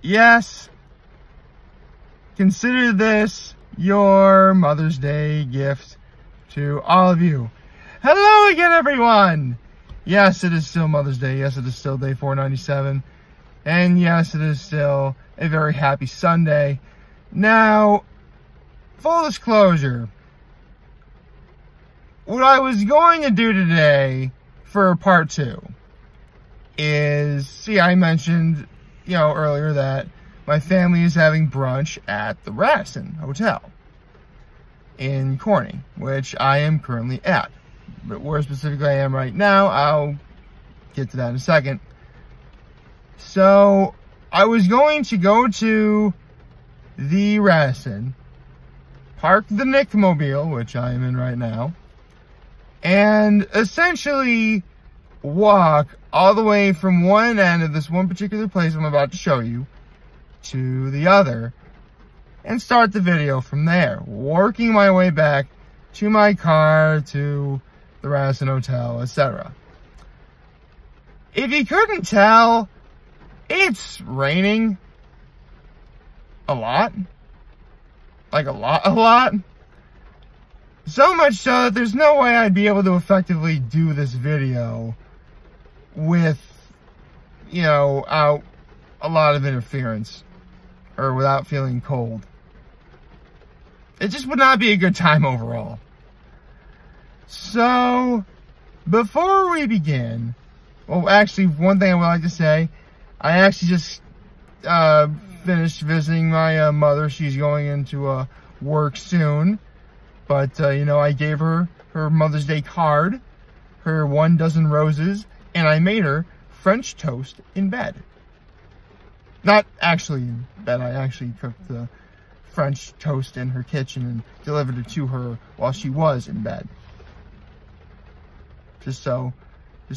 yes, consider this your Mother's Day gift to all of you. Hello again, everyone. Yes, it is still Mother's Day. Yes, it is still day 497. And yes, it is still a very happy Sunday. Now, full disclosure, what I was going to do today for part 2 is, see, I mentioned, earlier that my family is having brunch at the Radisson Hotel in Corning, which I am currently at. But where specifically I am right now, I'll get to that in a second. So, I was going to go to the Radisson, park the Nickmobile, which I am in right now, and essentially walk all the way from one end of this one particular place I'm about to show you to the other and start the video from there, working my way back to my car, to the Radisson Hotel, etc. If you couldn't tell, it's raining a lot. Like a lot. So much so that there's no way I'd be able to effectively do this video with, out a lot of interference or without feeling cold. It just would not be a good time overall. So, before we begin, well, actually, one thing I would like to say, I actually just finished visiting my mother. She's going into work soon. But, I gave her Mother's Day card, her 1 dozen roses, and I made her French toast in bed. Not actually in bed, I actually cooked the French toast in her kitchen and delivered it to her while she was in bed. Just so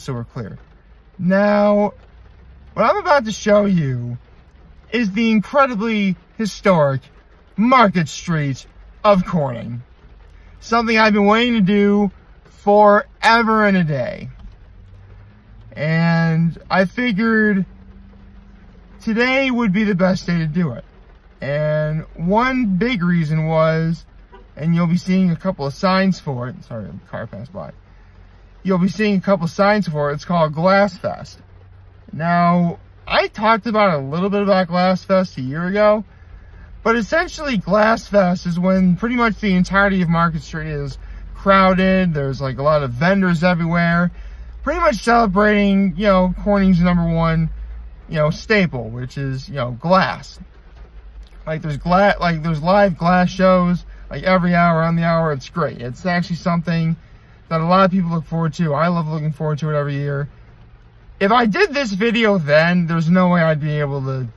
we're clear. Now, what I'm about to show you is the incredibly historic Market Street of Corning. Something I've been waiting to do forever and a day. And I figured today would be the best day to do it. And one big reason was, and you'll be seeing a couple of signs for it. Sorry, the car passed by. You'll be seeing a couple of signs for it. It's called Glass Fest. Now, I talked about a little bit about Glass Fest a year ago. But essentially, Glass Fest is when pretty much the entirety of Market Street is crowded. There's like a lot of vendors everywhere. Pretty much celebrating, Corning's #1, staple, which is, glass. Like there's live glass shows, like every hour on the hour. It's great. It's actually something that a lot of people look forward to. I love looking forward to it every year. If I did this video then, there's no way I'd be able to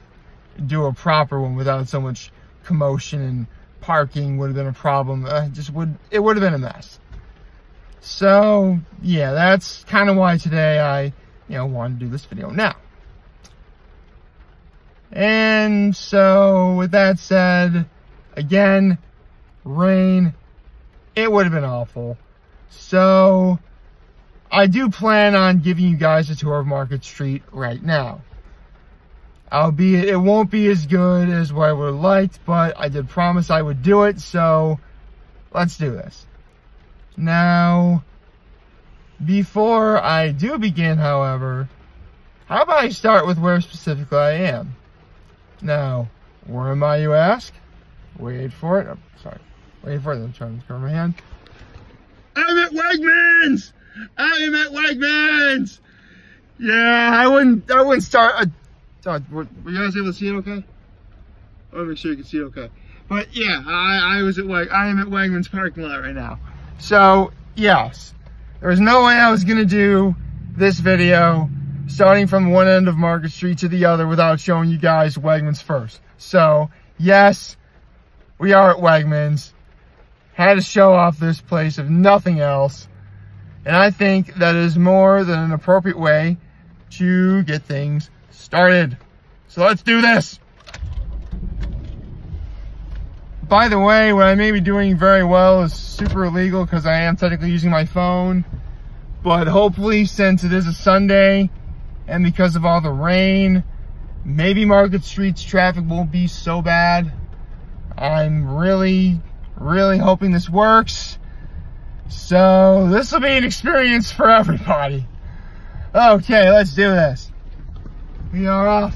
do a proper one without so much commotion, and parking would have been a problem. It would have been a mess. So yeah, that's kind of why today I wanted to do this video now. And so with that said, again, rain, it would have been awful. So I do plan on giving you guys a tour of Market Street right now. Albeit it won't be as good as what I would have liked, but I did promise I would do it, so let's do this. Now, before I do begin, however, how about I start with where specifically I am? Now, where am I, you ask? Wait for it. Oh, sorry. Wait for it. I'm trying to cover my hand. I'm at Wegmans! I am at Wegmans! Yeah, I wouldn't start... were you guys able to see it okay? I want to make sure you can see it okay. But yeah, I am at Wegmans parking lot right now. So, yes. There was no way I was going to do this video starting from one end of Market Street to the other without showing you guys Wegmans first. So, yes, we are at Wegmans. Had to show off this place if nothing else. And I think that is more than an appropriate way to get things started. So let's do this. By the way, what I may be doing very well is super illegal because I am technically using my phone. But hopefully, since it is a Sunday and because of all the rain, maybe Market Street's traffic won't be so bad. I'm really hoping this works. So this will be an experience for everybody. Okay, let's do this. We are off.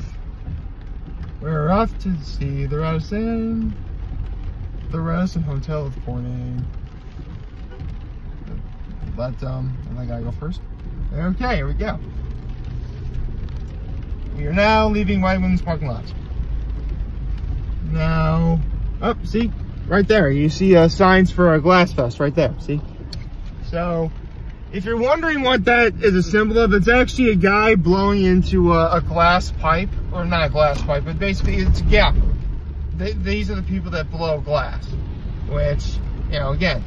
We're off to see the Radisson Hotel of Corning. Let I gotta go first. Okay, here we go. We are now leaving White Wings parking lot. Now, oh, see, right there, you see signs for a Glass Fest right there, see? So, if you're wondering what that is a symbol of, it's actually a guy blowing into a glass pipe, or not a glass pipe, but basically it's a gapper. These are the people that blow glass, which, you know, again,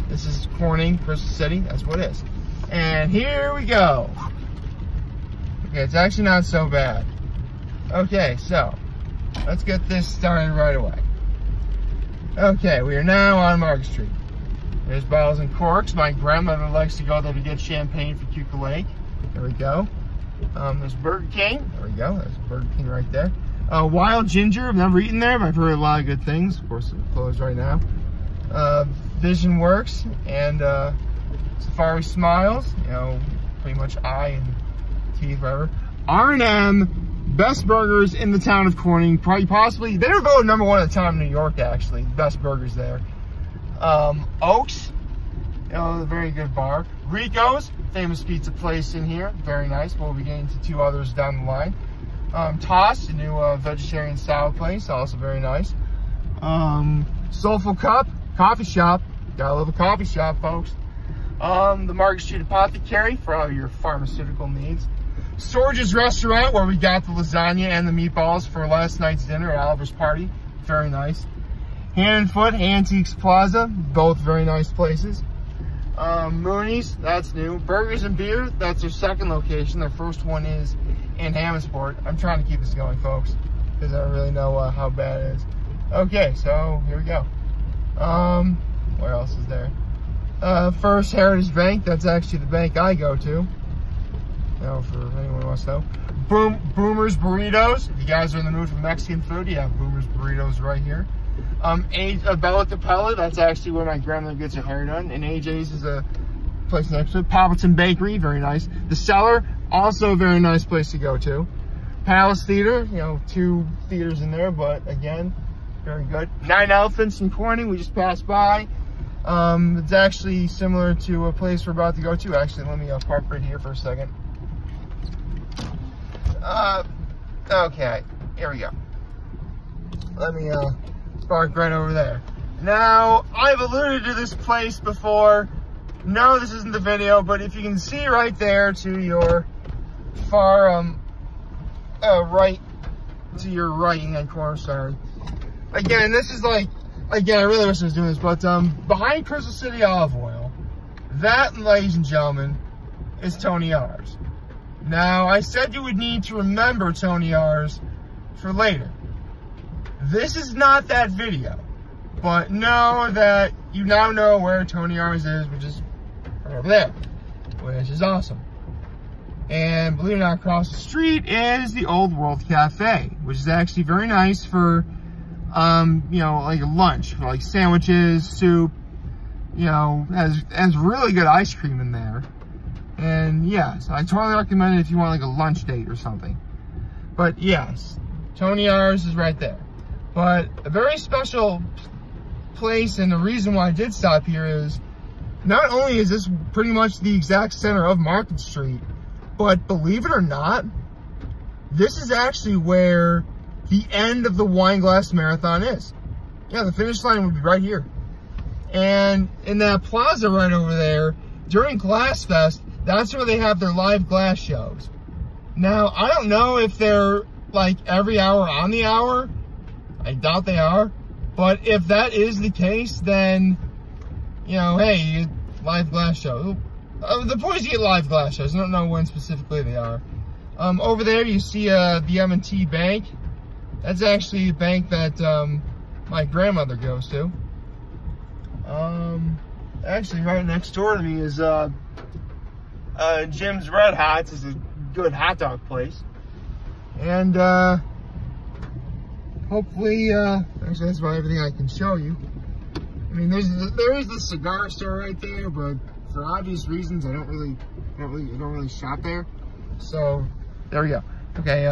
this is Corning, Crystal City, that's what it is. And here we go. Okay, it's actually not so bad. Okay, so, let's get this started right away. Okay, we are now on Market Street. There's Bottles and Corks. My grandmother likes to go there to get champagne for Keuka Lake. There we go. There's Burger King. There we go. There's Burger King right there. Wild Ginger. I've never eaten there, but I've heard a lot of good things. Of course, it's closed right now. Vision Works and Safari Smiles. You know, pretty much eye and teeth, whatever. R&M, best burgers in the town of Corning. Probably, possibly, they were voted #1 at the time in New York, actually. Best burgers there. Oaks, you know, a very good bar. Rico's, famous pizza place in here, very nice. We'll be getting to 2 others down the line. Toss, a new vegetarian salad place, also very nice. Soulful Cup, coffee shop, gotta love a coffee shop, folks. The Market Street Apothecary for all your pharmaceutical needs. Sorge's Restaurant, where we got the lasagna and the meatballs for last night's dinner at Oliver's party, very nice. Hand and Foot, Antiques Plaza, both very nice places. Mooney's, that's new. Burgers and Beer, that's their second location. Their first one is in Hammondsport. I'm trying to keep this going, folks, because I don't really know how bad it is. Okay, so here we go. Where else is there? First Heritage Bank, that's actually the bank I go to. You know, for anyone who wants to know. Boomer's Burritos. If you guys are in the mood for Mexican food, you have Boomer's Burritos right here. Bella Capella, that's actually where my grandmother gets her hair done. And AJ's is a place next to it. Poppleton Bakery, very nice. The Cellar, also a very nice place to go to. Palace Theater, you know, 2 theaters in there, but again, very good. 9 Elephants in Corning, we just passed by. It's actually similar to a place we're about to go to. Actually, let me park right here for a second. Okay, here we go. Let me park right over there. Now, I've alluded to this place before. No, this isn't the video, but if you can see right there to your far right, to your right-hand corner, sorry. Again, this is like, again, I really wish I was doing this, but behind Crystal City Olive Oil, that, ladies and gentlemen, is Tony R's. Now, I said you would need to remember Tony R's for later. This is not that video, but know that you now know where Tony R's is, which is right over there, which is awesome. And believe it or not, across the street is the Old World Cafe, which is actually very nice for, you know, like a lunch, for like sandwiches, soup, you know, has really good ice cream in there. And yes, I totally recommend it if you want like a lunch date or something. But yes, Tony R's is right there. But a very special place, and the reason why I did stop here is, not only is this pretty much the exact center of Market Street, but believe it or not, this is actually where the end of the Wine Glass Marathon is. Yeah, the finish line would be right here. And in that plaza right over there, during Glass Fest, that's where they have their live glass shows. Now, I don't know if they're like every hour on the hour. I doubt they are. But if that is the case, then, you know, hey, live glass show. The point is you get live glass shows. I don't know when specifically they are. Over there you see the M&T Bank. That's actually a bank that my grandmother goes to. Actually, right next door to me is Jim's Red Hots. Is a good hot dog place. And hopefully, actually that's about everything I can show you. I mean, there is the cigar store right there, but for obvious reasons, I don't really shop there. So there we go. Okay,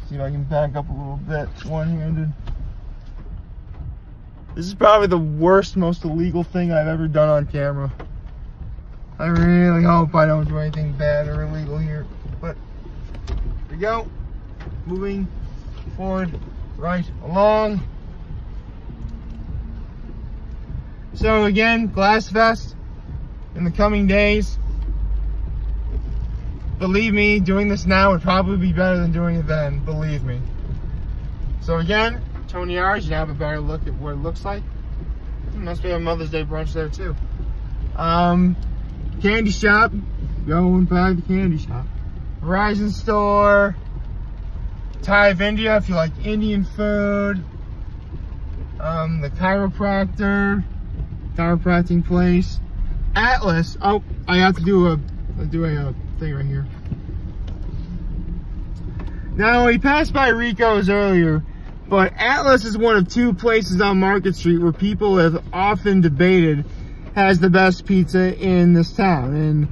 see if I can back up a little bit one-handed. This is probably the worst, most illegal thing I've ever done on camera. I really hope I don't do anything bad or illegal here. But here we go. Moving forward, right along. So again, Glassfest in the coming days. Believe me, doing this now would probably be better than doing it then, believe me. So again, Tony R's, you have a better look at what it looks like. Must be a Mother's Day brunch there too. Candy shop, going by the candy shop. Verizon store, Thai of India if you like Indian food. The chiropracting place. Atlas, oh, I have to do a thing right here. Now, we passed by Rico's earlier, but Atlas is one of 2 places on Market Street where people have often debated has the best pizza in this town. And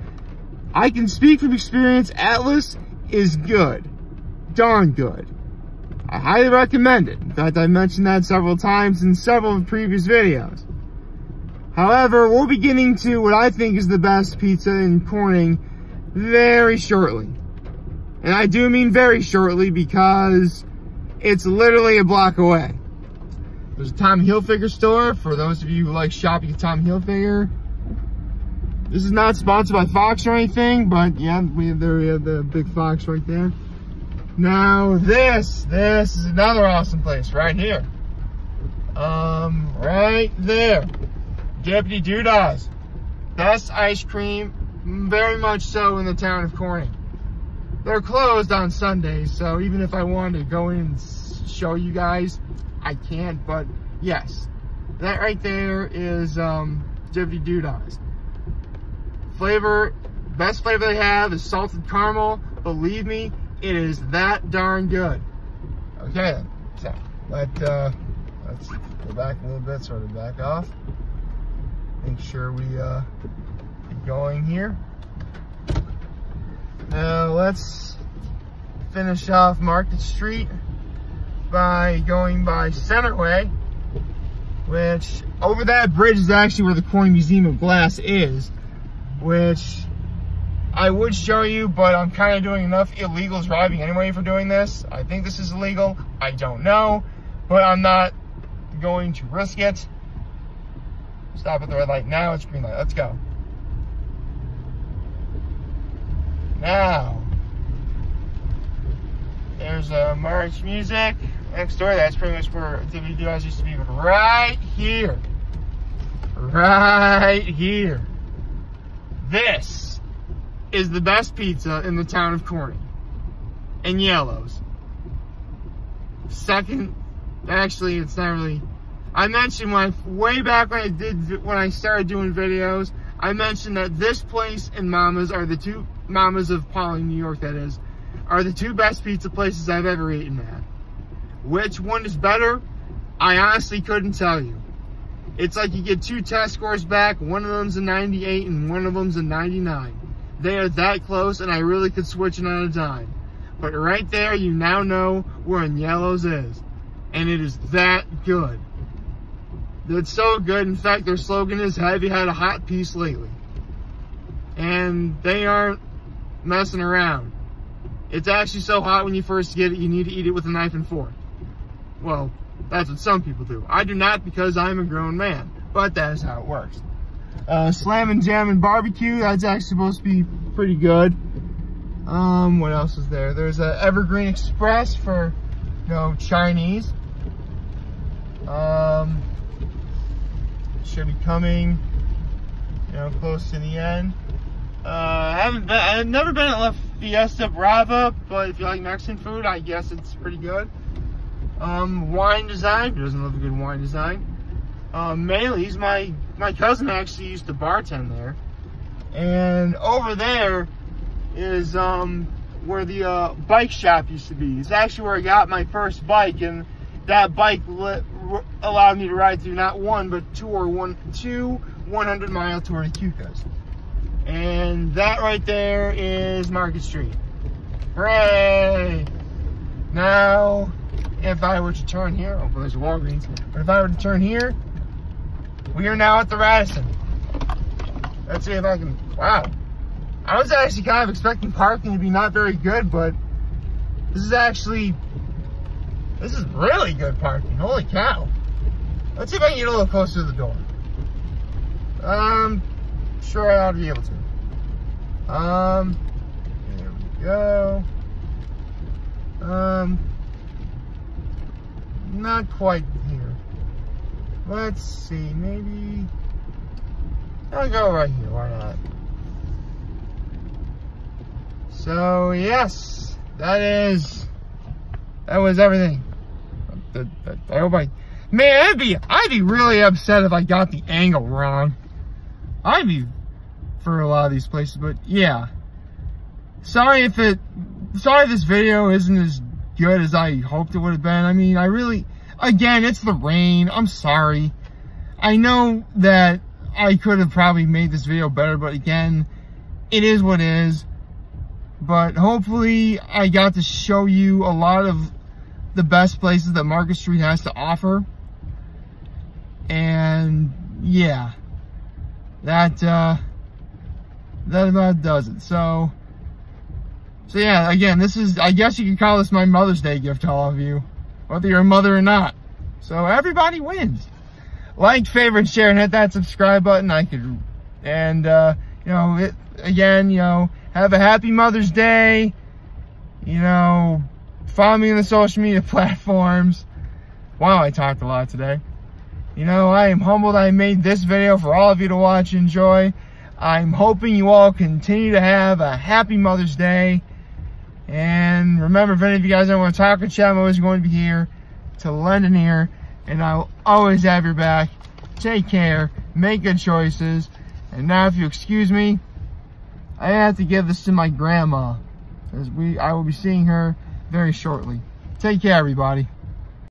I can speak from experience, Atlas is good. Darn good. I highly recommend it. In fact, I mentioned that several times in several of the previous videos. However, we'll be getting to what I think is the best pizza in Corning very shortly. And I do mean very shortly because it's literally a block away. There's a Tommy Hilfiger store for those of you who like shopping at Tommy Hilfiger. This is not sponsored by Fox or anything, but yeah, we have the big Fox right there. Now this is another awesome place right here. Right there. Deputy Doodah's. Best ice cream, very much so in the town of Corning. They're closed on Sundays, so even if I wanted to go in and show you guys, I can't, but yes. That right there is Deputy Doodah's. Flavor, best flavor they have is salted caramel. Believe me, it is that darn good. Okay then, so let's go back a little bit, sort of back off. Make sure we keep going here. Now let's finish off Market Street by going by Centerway, which over that bridge is actually where the Corning Museum of Glass is, which I would show you, but I'm kind of doing enough illegal driving anyway for doing this. I think this is illegal. I don't know, but I'm not going to risk it. Stop at the red light. Now it's green light. Let's go. Now, there's March Music next door. That's pretty much where Deputy Doodah's used to be, but right here. Right here. This is the best pizza in the town of Corning. And Yellow's. Second, actually, it's not really. I mentioned way back when I started doing videos, I mentioned that this place and Mama's are the 2 Mama's of Pawling, New York, that is, are the 2 best pizza places I've ever eaten at. Which one is better? I honestly couldn't tell you. It's like you get 2 test scores back, one of them's a 98 and one of them's a 99. They are that close, and I really could switch it on a dime. But right there, you now know where Yellow's is. And it is that good. It's so good. In fact, their slogan is, have you had a hot piece lately? And they aren't messing around. It's actually so hot when you first get it, you need to eat it with a knife and fork. Well, that's what some people do. I do not, because I'm a grown man. But that is how it works. Slam & Jam & Barbecue, that's actually supposed to be pretty good. What else is there? There's a Evergreen Express for, Chinese. Should be coming, close to the end. I've never been at La Fiesta Brava, but if you like Mexican food, I guess it's pretty good. Wine Design, who doesn't love a good wine design? Maley's, my cousin actually used to bartend there. And over there is where the bike shop used to be. It's actually where I got my first bike, and that bike allowed me to ride through not one, but two 100-mile Tour de Cucas. And that right there is Market Street. Hooray! Now, if I were to turn here, oh, there's Walgreens, but if I were to turn here, we are now at the Radisson. Let's see if I can, wow. I was actually kind of expecting parking to be not very good, but this is really good parking. Holy cow. Let's see if I can get a little closer to the door. Sure I ought to be able to. There we go. Not quite here. Let's see, maybe I'll go right here, why not? So yes, that was everything. I hope man, I'd be really upset if I got the angle wrong. I'd be for a lot of these places, but yeah. Sorry if this video isn't as good as I hoped it would have been. I mean, again, it's the rain. I'm sorry. I know that I could have probably made this video better, but again, it is what it is. But hopefully I got to show you a lot of the best places that Market Street has to offer. And yeah, that about does it. So yeah, again, I guess you could call this my Mother's Day gift to all of you, whether you're a mother or not. So everybody wins. Like, favorite, share, and hit that subscribe button. Have a happy Mother's Day. Follow me on the social media platforms. Wow, I talked a lot today. I am humbled I made this video for all of you to watch and enjoy. I'm hoping you all continue to have a happy Mother's Day. And remember, if any of you guys ever want to talk or chat, I'm always going to be here to lend an ear. And I'll always have your back. Take care. Make good choices. And now, if you excuse me, I have to give this to my grandma, because I will be seeing her very shortly. Take care, everybody.